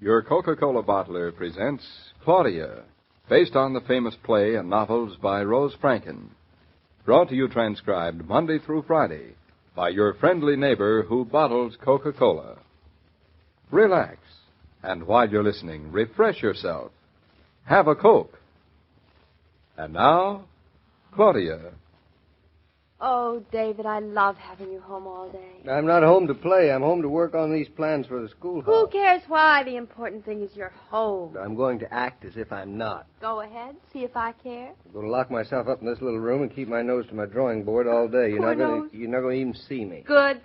Your Coca-Cola bottler presents Claudia, based on the famous play and novels by Rose Franken. Brought to you transcribed Monday through Friday by your friendly neighbor who bottles Coca-Cola. Relax, and while you're listening, refresh yourself. Have a Coke. And now, Claudia. Oh, David, I love having you home all day. I'm not home to play. I'm home to work on these plans for the schoolhouse. Who cares why? The important thing is you're home. I'm going to act as if I'm not. Go ahead. See if I care. I'm going to lock myself up in this little room and keep my nose to my drawing board all day. You're not going to even see me. Good.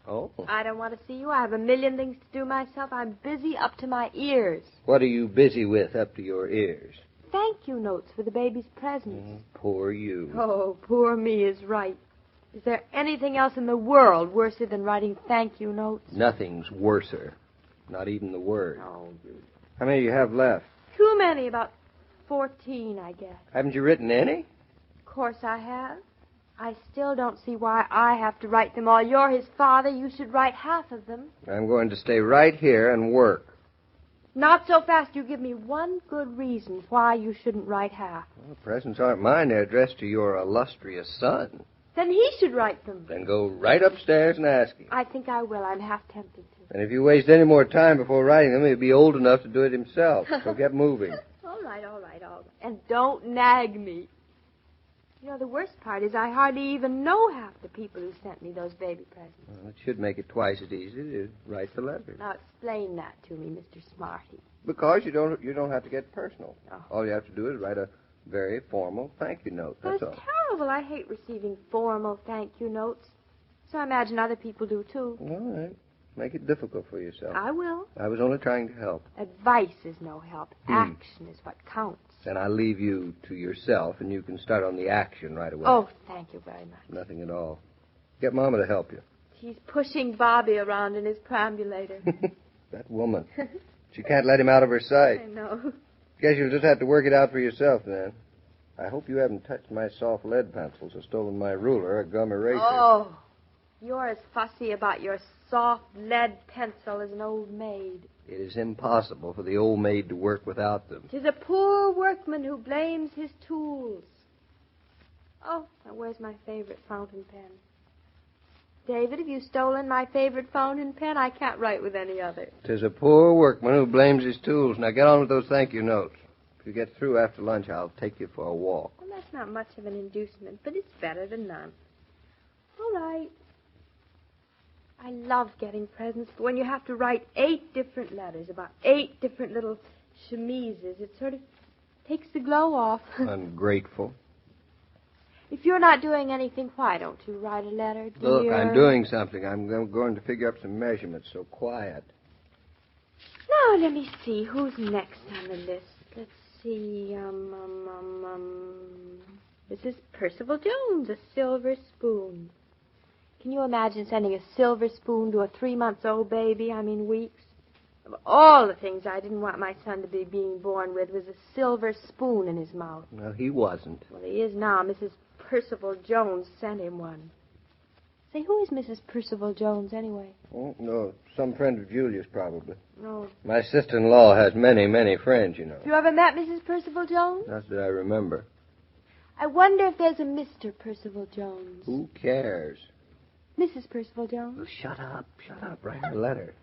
Oh? I don't want to see you. I have a million things to do myself. I'm busy up to my ears. What are you busy with up to your ears? Thank you notes for the baby's presents. Poor you. Oh, poor me is right. Is there anything else in the world worser than writing thank you notes? Nothing's worser. Not even the word. Oh, How many do you have left? too many. About 14, I guess. Haven't you written any? Of course I have. I still don't see why I have to write them all. You're his father. You should write half of them. I'm going to stay right here and work. Not so fast. You give me one good reason why you shouldn't write half. Well, the presents aren't mine. They're addressed to your illustrious son. Then he should write them. Then go right upstairs and ask him. I think I will. I'm half tempted to. And if you waste any more time before writing them, he'll be old enough to do it himself. So get moving. All right. And don't nag me. You know, the worst part is I hardly even know half the people who sent me those baby presents. Well, it should make it twice as easy to write the letter. Now explain that to me, Mr. Smarty. Because you don't have to get personal. Oh. All you have to do is write a very formal thank you note. That's all. That's terrible. I hate receiving formal thank you notes. So I imagine other people do, too. All right. Make it difficult for yourself. I will. I was only trying to help. Advice is no help. Action is what counts. Then I'll leave you to yourself, and you can start on the action right away. Oh, thank you very much. Nothing at all. Get Mama to help you. He's pushing Bobby around in his perambulator. That woman. She can't let him out of her sight. I know. Guess you'll just have to work it out for yourself, then. I hope you haven't touched my soft lead pencils or stolen my ruler or gum eraser. Oh, you're as fussy about your soft lead pencil as an old maid. It is impossible for the old maid to work without them. 'Tis a poor workman who blames his tools. Oh, now where's my favorite fountain pen? David, have you stolen my favorite fountain pen? I can't write with any other. 'Tis a poor workman who blames his tools. Now get on with those thank you notes. If you get through after lunch, I'll take you for a walk. Well, that's not much of an inducement, but it's better than none. All right. I love getting presents, but when you have to write 8 different letters about 8 different little chemises, it sort of takes the glow off. Ungrateful. If you're not doing anything, why don't you write a letter, dear? Look, I'm doing something. I'm going to figure up some measurements, so quiet. Now, let me see. Who's next on the list? Let's see. Mrs. Percival Jones, a silver spoon. Can you imagine sending a silver spoon to a 3-month-old baby? I mean, weeks. Of all the things I didn't want my son to be being born with was a silver spoon in his mouth. No, he wasn't. Well, he is now. Mrs. Percival Jones sent him one. Say, who is Mrs. Percival Jones, anyway? Oh, no, some friend of Julia's, probably. No. My sister-in-law has many, many friends, you know. You ever met Mrs. Percival Jones? Not that I remember. I wonder if there's a Mr. Percival Jones. Who cares? Mrs. Percival Jones? Oh, shut up. Write a letter.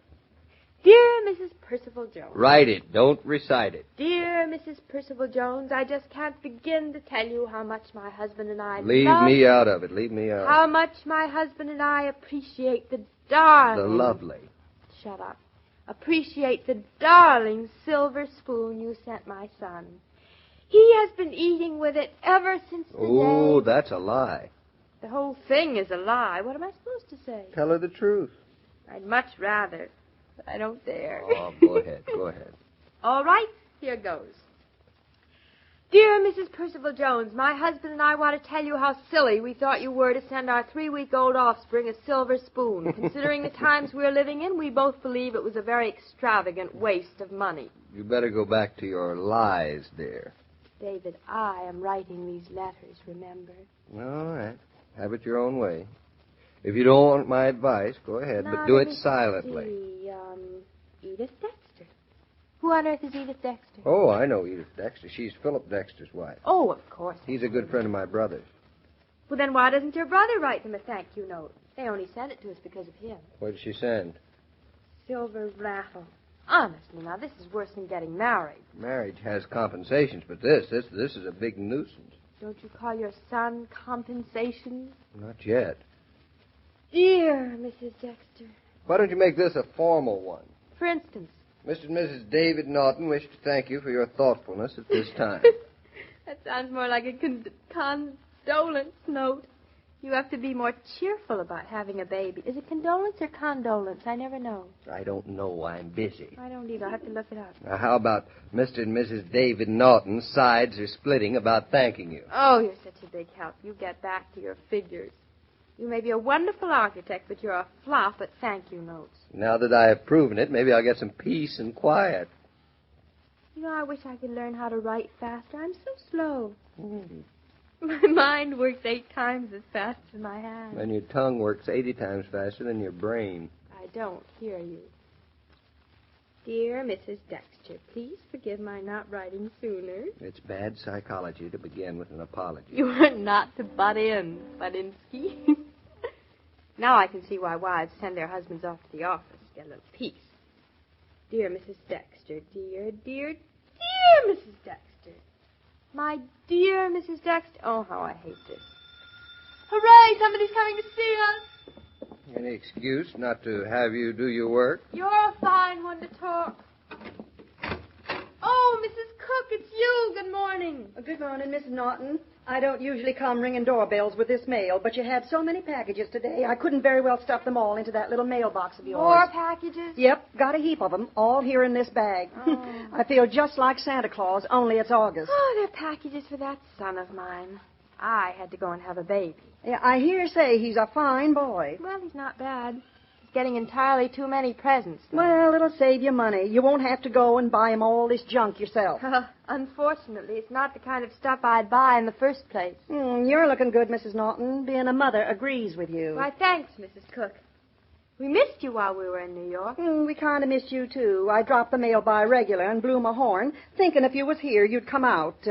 Dear Mrs. Percival Jones. Write it. Don't recite it. Dear Mrs. Percival Jones, I just can't begin to tell you how much my husband and I Leave love... me out of it. Leave me out. How much my husband and I appreciate the darling... The lovely. Shut up. Appreciate the darling silver spoon you sent my son. He has been eating with it ever since the Oh, day... that's a lie. The whole thing is a lie. What am I supposed to say? Tell her the truth. I'd much rather, but I don't dare. Oh, go ahead. All right, here goes. Dear Mrs. Percival Jones, my husband and I want to tell you how silly we thought you were to send our 3-week-old offspring a silver spoon. Considering the times we're living in, we both believe it was a very extravagant waste of money. You better go back to your lies, dear. David, I am writing these letters, remember? All right. Have it your own way. If you don't want my advice, go ahead, but do it silently. See, Edith Dexter. Who on earth is Edith Dexter? Oh, I know Edith Dexter. She's Philip Dexter's wife. Oh, of course. He's a good friend of my brother's. Well, then why doesn't your brother write them a thank you note? They only sent it to us because of him. What did she send? Silver raffle. Honestly, now, this is worse than getting married. Marriage has compensations, but this is a big nuisance. Don't you call your son compensation? Not yet. Dear Mrs. Dexter. Why don't you make this a formal one? For instance? Mr. and Mrs. David Naughton wish to thank you for your thoughtfulness at this time. That sounds more like a condolence note. You have to be more cheerful about having a baby. Is it condolence or condolence? I never know. I don't know. I'm busy. I don't either. I'll have to look it up. Now, how about Mr. and Mrs. David Naughton's sides are splitting about thanking you? Oh, you're such a big help. You get back to your figures. You may be a wonderful architect, but you're a flop at thank you notes. Now that I have proven it, maybe I'll get some peace and quiet. You know, I wish I could learn how to write faster. I'm so slow. Mm. My mind works 8 times as fast as my hand. And your tongue works 80 times faster than your brain. I don't hear you. Dear Mrs. Dexter, please forgive my not writing sooner. It's bad psychology to begin with an apology. You were not to butt in, Budinsky. Now I can see why wives send their husbands off to the office to get a little peace. Dear Mrs. Dexter, dear Mrs. Dexter. My dear Mrs. Dexter. Oh, how I hate this. Hooray, somebody's coming to see us. Any excuse not to have you do your work? You're a fine one to talk. Oh, Mrs. Cook, it's you. Good morning. Good morning, Miss Naughton. I don't usually come ringing doorbells with this mail, but you had so many packages today, I couldn't very well stuff them all into that little mailbox of yours. More packages? Yep, got a heap of them, all here in this bag. Oh. I feel just like Santa Claus, only it's August. Oh, they're packages for that son of mine. I had to go and have a baby. Yeah, I hear say he's a fine boy. Well, he's not bad. He's getting entirely too many presents, though. Well, it'll save you money. You won't have to go and buy him all this junk yourself. Unfortunately, it's not the kind of stuff I'd buy in the first place. You're looking good, Mrs. Naughton. Being a mother agrees with you. Why, thanks, Mrs. Cook. We missed you while we were in New York. We kind of missed you, too. I dropped the mail by regular and blew my horn, thinking if you was here, you'd come out.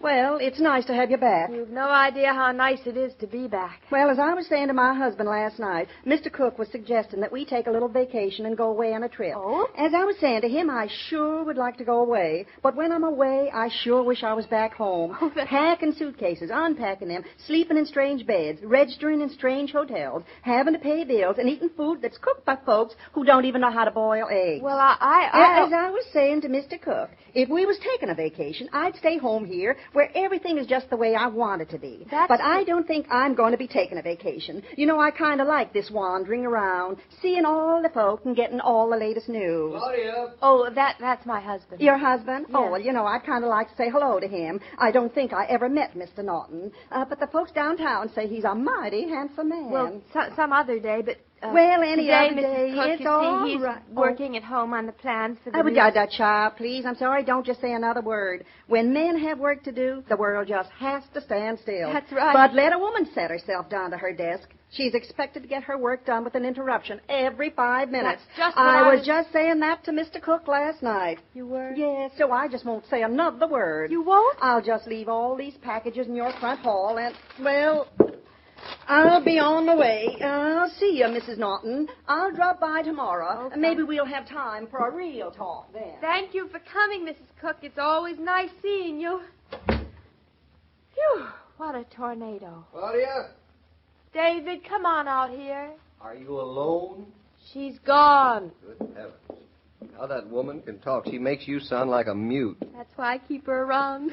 Well, it's nice to have you back. You've no idea how nice it is to be back. Well, as I was saying to my husband last night, Mr. Cook was suggesting that we take a little vacation and go away on a trip. Oh? As I was saying to him, I sure would like to go away. But when I'm away, I sure wish I was back home. Oh, Packing suitcases, unpacking them, sleeping in strange beds, registering in strange hotels, having to pay bills, and eating food that's cooked by folks who don't even know how to boil eggs. Well, As I was saying to Mr. Cook, if we was taking a vacation, I'd stay home here where everything is just the way I want it to be. But I don't think I'm going to be taking a vacation. You know, I kind of like this wandering around, seeing all the folk and getting all the latest news. Claudia! Oh, that's my husband. Your husband? Yeah. Oh, well, you know, I'd kind of like to say hello to him. I don't think I ever met Mr. Naughton. But the folks downtown say he's a mighty handsome man. Well, some other day, but... well, any today, other Mrs. day, Cook, it's you all see, he's right. working at home on the plans for the... Child, please. I'm sorry, don't just say another word. When men have work to do, the world just has to stand still. That's right. But let a woman set herself down to her desk. She's expected to get her work done with an interruption every 5 minutes. That's just what I was just saying that to Mr. Cook last night. You were? Yes, so I just won't say another word. You won't? I'll just leave all these packages in your front hall and, well... I'll be on my way. I'll see you, Mrs. Naughton. I'll drop by tomorrow. Okay. Maybe we'll have time for a real talk then. Thank you for coming, Mrs. Cook. It's always nice seeing you. Phew, what a tornado. Claudia? David, come on out here. Are you alone? She's gone. Good heavens. How that woman can talk. She makes you sound like a mute. That's why I keep her around.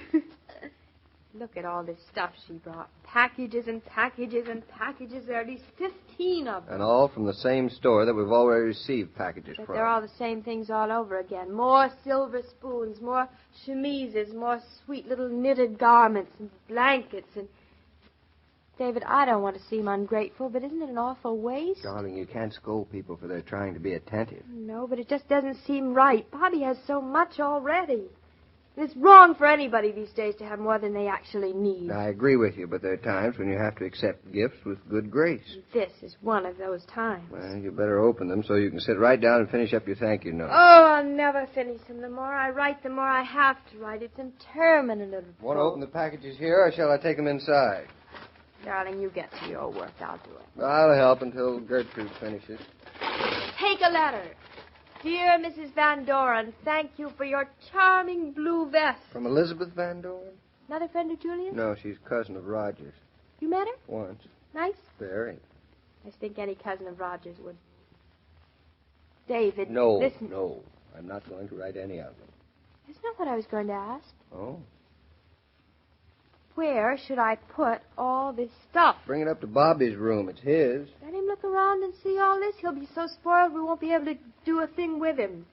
Look at all this stuff she brought. Packages and packages and packages. There are at least 15 of them. And all from the same store that we've already received packages But from. they're all the same things all over again. More silver spoons, more chemises, more sweet little knitted garments and blankets and... David, I don't want to seem ungrateful, but isn't it an awful waste? Darling, you can't scold people for their trying to be attentive. No, but it just doesn't seem right. Bobby has so much already. And it's wrong for anybody these days to have more than they actually need. I agree with you, but there are times when you have to accept gifts with good grace. And this is one of those times. Well, you better open them so you can sit right down and finish up your thank you note. Oh, I'll never finish them. The more I write, the more I have to write. It's interminable. Want to open the packages here, or shall I take them inside? Darling, you get to your work. I'll do it. I'll help until Gertrude finishes. Take a letter. Dear Mrs. Van Doren, thank you for your charming blue vest. From Elizabeth Van Doren? Another friend of Julia's? No, she's cousin of Roger's. You met her? Once. Nice? Very. I think any cousin of Roger's would. David, No, listen. no. I'm not going to write any of them. That's not what I was going to ask. Oh? Where should I put all this stuff? Bring it up to Bobby's room. It's his. Let him look around and see all this. He'll be so spoiled we won't be able to do a thing with him.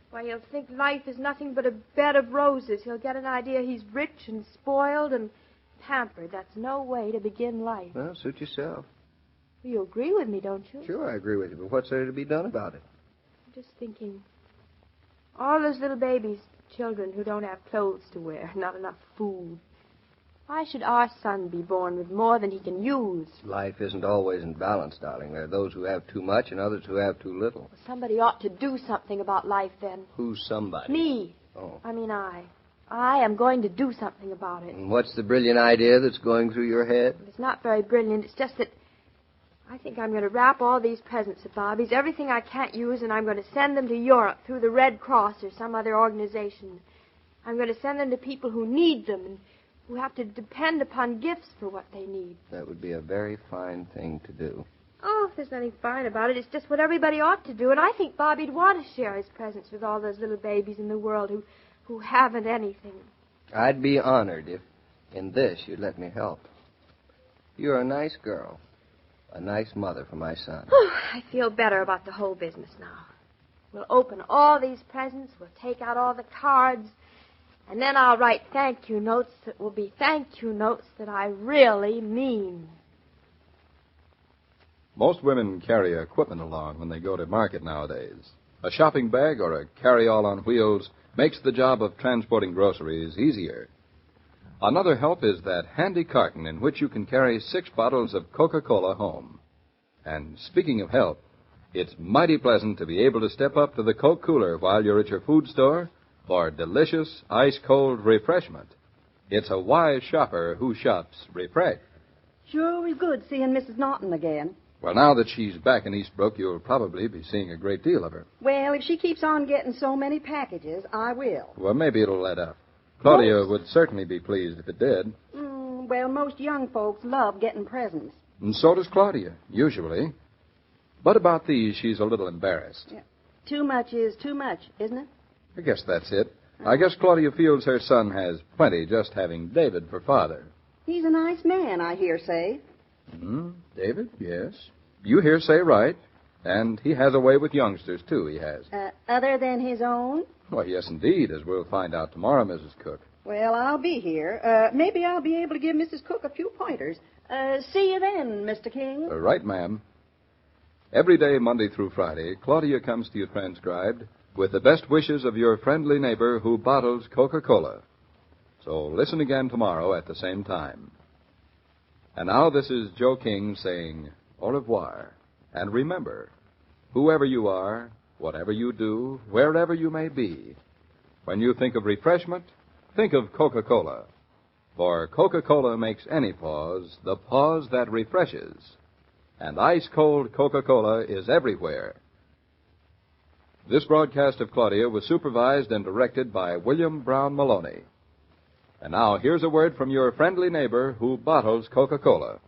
Why, he'll think life is nothing but a bed of roses. He'll get an idea he's rich and spoiled and pampered. That's no way to begin life. Well, suit yourself. You agree with me, don't you? Sure, I agree with you, but what's there to be done about it? I'm just thinking. All those little babies, children who don't have clothes to wear, not enough food. Why should our son be born with more than he can use? Life isn't always in balance, darling. There are those who have too much and others who have too little. Somebody ought to do something about life then. Who's somebody? Me. Oh. I am going to do something about it. And what's the brilliant idea that's going through your head? It's not very brilliant. It's just that I think I'm going to wrap all these presents of Bobby's, everything I can't use, and I'm going to send them to Europe through the Red Cross or some other organization. I'm going to send them to people who need them and who have to depend upon gifts for what they need. That would be a very fine thing to do. Oh, there's nothing fine about it. It's just what everybody ought to do, and I think Bobby'd want to share his presents with all those little babies in the world who haven't anything. I'd be honored if, in this, you'd let me help. You're a nice girl. A nice mother for my son. I feel better about the whole business now. We'll open all these presents, we'll take out all the cards, and then I'll write thank you notes that will be thank you notes that I really mean. Most women carry equipment along when they go to market nowadays. A shopping bag or a carry-all on wheels makes the job of transporting groceries easier. Another help is that handy carton in which you can carry 6 bottles of Coca-Cola home. And speaking of help, it's mighty pleasant to be able to step up to the Coke cooler while you're at your food store for delicious, ice-cold refreshment. It's a wise shopper who shops refresh. Sure was good seeing Mrs. Naughton again. Well, now that she's back in Eastbrook, you'll probably be seeing a great deal of her. Well, if she keeps on getting so many packages, I will. Well, maybe it'll let up. Claudia would certainly be pleased if it did. Well, most young folks love getting presents. And so does Claudia, usually. But about these, she's a little embarrassed. Yeah. Too much is too much, isn't it? I guess that's it. I guess Claudia feels her son has plenty just having David for father. He's a nice man, I hear say. David, yes. You hear say right. And he has a way with youngsters, too, he has. Other than his own? Well, yes, indeed, as we'll find out tomorrow, Mrs. Cook. Well, I'll be here. Maybe I'll be able to give Mrs. Cook a few pointers. See you then, Mr. King. Right, ma'am. Every day, Monday through Friday, Claudia comes to you transcribed with the best wishes of your friendly neighbor who bottles Coca-Cola. So listen again tomorrow at the same time. And now this is Joe King saying au revoir. And remember, whoever you are, whatever you do, wherever you may be, when you think of refreshment, think of Coca-Cola. For Coca-Cola makes any pause the pause that refreshes. And ice-cold Coca-Cola is everywhere. This broadcast of Claudia was supervised and directed by William Brown Meloney. And now here's a word from your friendly neighbor who bottles Coca-Cola.